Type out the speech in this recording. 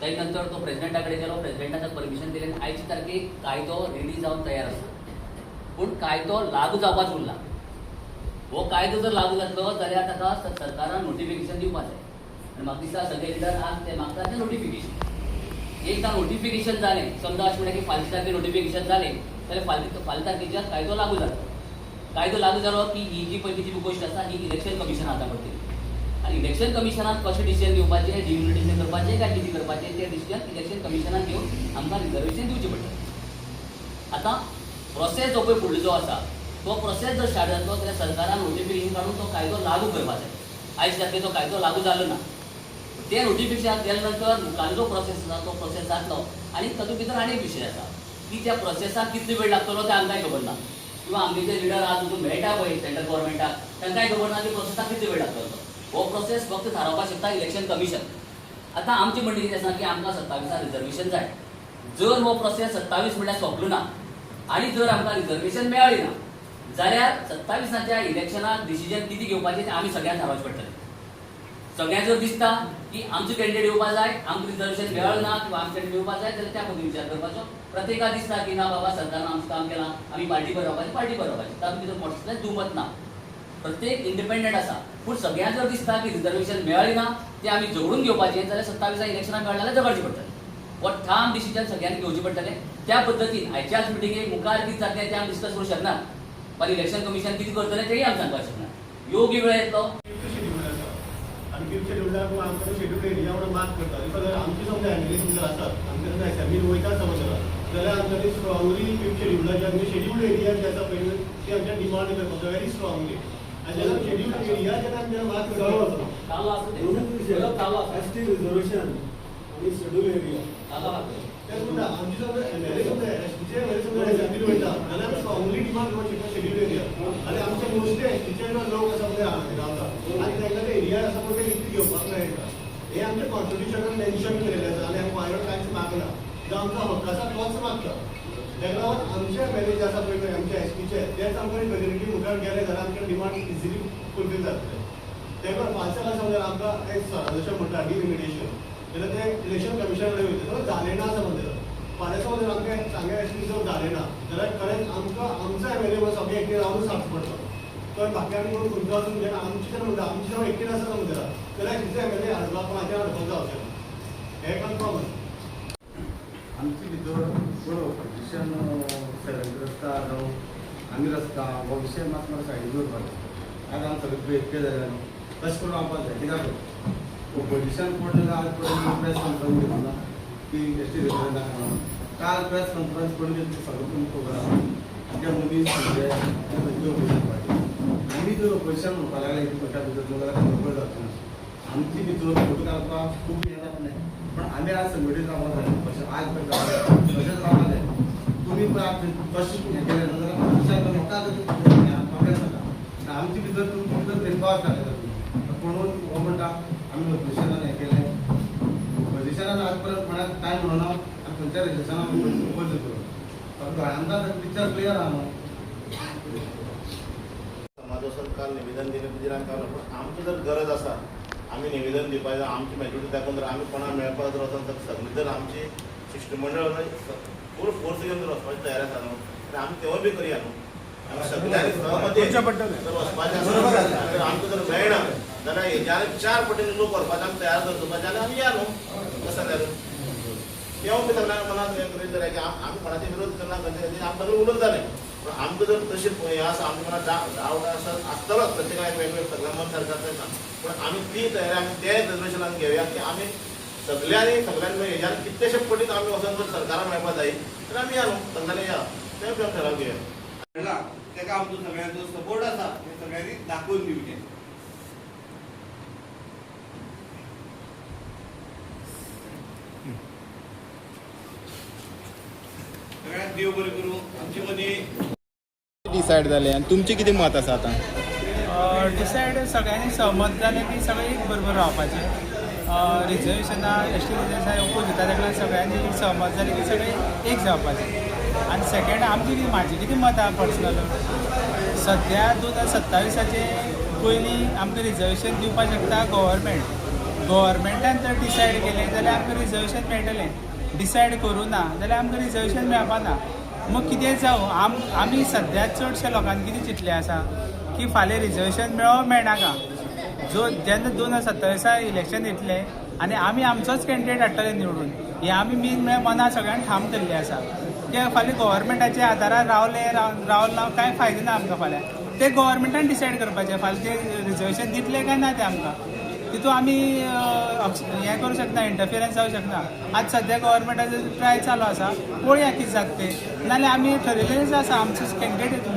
ताई नंतर तो प्रेसिडेंटाकडे गेलो, प्रेसिडेंटाचं परमिशन दिलें आनी आयचे तारखेक कायदो रेडी जावन तयार आसा. पूण कायदो लागू जावपाच उरला. हो कायदो जर लागू जातलो जाल्यार ताका सरकारान नोटिफिकेशन दिवपाक जाय. आनी म्हाका दिसता सगळे लिडर आज ते मागतात तें नोटिफिकेशन. एकदा नोटिफिकेशन जालें, समजा अशें म्हणलें की फाल्यां तारखेर नोटिफिकेशन जालें जाल्यार फाल्यां तारखेच्यान कायदो लागू जातलो. कायदो लागू जालो की ही जी पयलीची गोश्ट आसा ही इलेक्शन कमिशन हाता पडटली. आनी इलेक्शन कमिशनान कशें डिसिजन घेवपाचें, डिमोनिटायझेशन करपाचें काय कितें करपाचें तें डिसिजन इलेक्शन कमिशनान घेवन आमकां रिजर्वेशन दिवचें पडटलें. आतां प्रोसेस जो पळय फुडलो जो आसा तो प्रोसेस जर स्टार्ट जातलो जाल्यार सरकारान नोटिफिकेशन काडून तो कायदो लागू करपाक जाय. आयज तारखेर तो कायदो लागू जालो ना. ते नोटिफिकेशन केल्या नंतर मुखार जो प्रोसेस आसा तो प्रोसेस जातलो. आनी तातूंत भितर आनी एक विशय आसा की त्या प्रोसेसाक कितलो वेळ लागतलो तें आमकांय खबर ना. किंवा आमचे जे लिडर आज अजून मेळटा पळय सेंट्रल गव्हर्मेंटाक तांकांय खबर ना की प्रोसेसाक कितलो वेळ लागतलो. हो प्रोसेस फक्त थारावपाक शकता इलेक्शन कमिशन. आतां आमची म्हणणी कितें आसा की आमकां 27 रिजर्वेशन जाय. जर हो प्रोसेस 27 म्हणल्यार सोंपलो ना आनी जर आमकां रिजर्वेशन मेळ्ळी ना जाल्यार 27च्या इलेक्शनाक डिसिजन कितें घेवपाचें तें आमी सगळ्यांक थारावचें पडटलें. सगळ्यांक जर दिसता की आमचो कॅन्डिडेट येवपाक जाय, आमकां रिजर्वेशन मेळ्ळें ना किंवा आमचो कॅन्डिडेट येवपाक जाय जाल्यार त्या पद्दतीन विचार करपाचो. प्रत्येकाक दिसता की ना बाबा सरकारान आमचें काम केलां, आमी पार्टी रावपाची तातूंत भितर मोठें दुमत ना. प्रत्येक इंडिपेंडंट आसा. पूण सगळ्यांक जर दिसता की रिजर्वेशन मेळ्ळी ना तें आमी झगडून घेवपाचें जाल्यार 27 इलेक्शनाक मेळ्ळें जाल्यार झगडचें पडटलें. हो ठाम डिसिजन सगळ्यांनी घेवचें पडटलें. त्या पद्दतीन आयच्याच मिटिंगेक मुखार कितें जातलें तें आमी डिस्कस करूंक शकनात. पण इलेक्शन कमिशन कितें करतलें तेंय आमी सांगपाक शकनात. योग्य वेळ येतलो शेड्यूल आमकां शेड्यूल एरिया म्हणून मार्क करता. आमची समजा एम्युलेशन जर आसात आमच्या समजा एसॅम्बलीन वयता समजला जाल्यार आमकां ती स्ट्रॉंगली फिफ्थ शेड्युलाच्या म्हणजे शेड्यूल्ड एरिया जे आसा पळय ते आमच्या डिमांड करपाचो व्हेरी स्ट्रॉंगली. आनी जेन्ना शेड्यूल्ड एरिया जेन्ना आमी मार्क करता एसटी रिजर्वेशन आनी शेड्यूल एरिया तेच म्हणटा आमची समजा एमएलए समजा एसटीचे समजा एसॅम्बलीन वयता जाल्यार आमी स्ट्रॉंगली डिमांड करपाक शकता शेड्यूल एरिया. आनी आमचे मोस्टली एसटीचे लोक आसा पळय रावता आनी तांकां ते एरिया आसा पळय ते विकती घेवपाक मेळटा. हे आमच्या कॉन्स्टिट्युशनान मेन्शन केलेलें आसा आनी आमी वायरड कांयच मागना. जो आमकां हक्क आसा तोच मागता. ताका लागून आमचे मॅनेज आसा पळय आमच्या एसटीचे तेच आमकां फेसिलिटी मुखार गेले जाल्यार आमचे डिमांड इजिली फुलफील जातले. तेका पार्सल आसा जाल्यार आमकां एक जशें म्हणटा डिलिमिटेशन जाल्यार ते इलेक्शन कमिशना कडेन वयता जालें ना समज फाल्यां समज आमकां सांगे एसटी जर जालें ना जाल्यार खरेंच आमकां आमचो एमएलए सगळे एकटे रावून सांगचो पडटलो. तर बाकी आनी कोण खंयचो आसून जेन्ना आमचे जर म्हणटा आमची जर एकटेन आसा समज जाल्यार एसटीचो एमएलए हाडपाक कोणाचेर हाडपाक जावचें ना. हें कन्फर्म आसा. आमचे भितर बरो पोजिशन सेवेंथ रस्ता जावं आमी रस्ता हो विशय मात म्हाका सायडीक दवरपाक जाय. आज आमी सगळे प्रेट जाल्यार तशें करून रावपाक जाय. कित्याक पोजिशन पडलें आज पर्यंत प्रेस कॉन्फरन्स घेतला की एसटी रेजिडेंटाक म्हणून काल प्रेस कॉन्फरन्स पडली सगळें तुमकां खबर आसा. त्या मदीं खंयचे ऑपोजिशन पार्टी आमी जर ऑपोजिशन म्हणपाक लागले की खंयच्या भितर जाल्यार खबर जावचें ना. आमची भितर फोटो घालपाक खूब हें जातलें पण आमी आज संघटीत रावपाक जाय. अशें आज तशेंच रावपाक जाय. तुमी पळय आज तशें हें केलें ना जाल्यार म्हाका प्रॉब्लेम जाता. आमचे भितर तुमचे भितर भेदभाव घातले म्हणून हो म्हणटा आमी ऑपोजिशनान हें केलें. ऑपोजिशनान आज परत म्हळ्यार कांय म्हणना आनी खंयच्या रेजिस्ट्रेशनान ओपोज करून फक्त आमकां पिक्चर क्लियर आहा न्हू. समाजासन काल निवेदन दिलें म्हणजे आमकां पूण आमची जर गरज आसा आमी निवेदन दिवपाक जाय. आमची मेजॉरिटी दाखोवन जर आमी कोणाक मेळपाक जर वचोन सगळीं जर आमची शिष्टमंडळ फूल फोर्स घेवन जर वचपाची तयार आसा न्हू जाल्यार आमी तेवूय बी करया न्हू. आमी सगळ्यांनी सहमती जर वचपाचें आसा जर आमकां जर मेळना जाल्यार हेज्या 4 पटीन लोक व्हरपाचें आमी तयार जर करपाचें जाल्यार आमी या न्हू. कसं जाल्यार तेवूय बी सगळ्यांक मनांत हें करीत जाल्यार की आमी कोणाचे विरोध करना आमी सगळें उलयत जालें. पूण आमकां जर तशें हें आसा आमच्या मनांत डावट आसतलोच प्रत्येकाक वेगवेगळे सगळ्या मन सारकें आसता. पूण आमी ती तयारी आमी ते रिजर्वेशनान घेवया की आमी सगळ्यांनी हेज्यान कितलेशे पटीन आमी वचून जर सरकाराक मेळपाक जाय जाल्यार आमी या न्हू सगळ्यांनी या तें बी आमी ठराव घेवया. ताका आमचो सगळ्यांचो सपोर्ट आसा हें सगळ्यांनी दाखोवन दिवचें. सगळ्यांक देव बरें करूं. आमचे मदीं डिसायड जालें आनी तुमचें कितें मत आसा आतां? डिसायड सगळ्यांनी सहमत जालें की सगळीं बरोबर रावपाचें. रिजर्वेशना एसटी रिजर्वेशना ओपोज जाता ताका सगळ्यांनी सहमत जालें की सगळें एक जावपाचें. आनी सेकेंड आमची म्हाजें कितें मत आहा पर्सनल सद्या 2027 पयलीं आमकां रिजर्वेशन दिवपाक शकता गव्हर्मेंट गव्हर्मेंटान जर डिसायड केलें जाल्यार आमकां रिजर्वेशन मेळटलें. डिसायड करूं ना जाल्यार आमकां रिजर्वेशन मेळपाना. मग कितें जावं आमी सद्या चडशे लोकांनी कितें चिंतलें आसा की फाल्यां रिजर्वेशन मेळो मेळनाका. जेन्ना 2027 इलेक्शन येतलें आनी आमी आमचोच कॅन्डिडेट हाडटले निवडून, हें आमी मेन मनां सगळ्यांक ठाम धरलें आसा. कित्याक फाल्यां गव्हर्मेंटाच्या आदारार रावलें ना कांय फायदो ना आमकां. फाल्यां ते गव्हर्मेंटान डिसायड करपाचें फाल्यां ते रिजर्वेशन दितलें काय ना तें आमकां. तितून आमी हें करूं शकना, इंटरफिरन्स जावं शकना. आज सद्या गव्हर्मेंटाचो ट्राय चालू आसा, पळोवया कितें जाता तें. नाजाल्यार आमी ठरयिल्लेंच आसा आमचो कॅन्डिडेट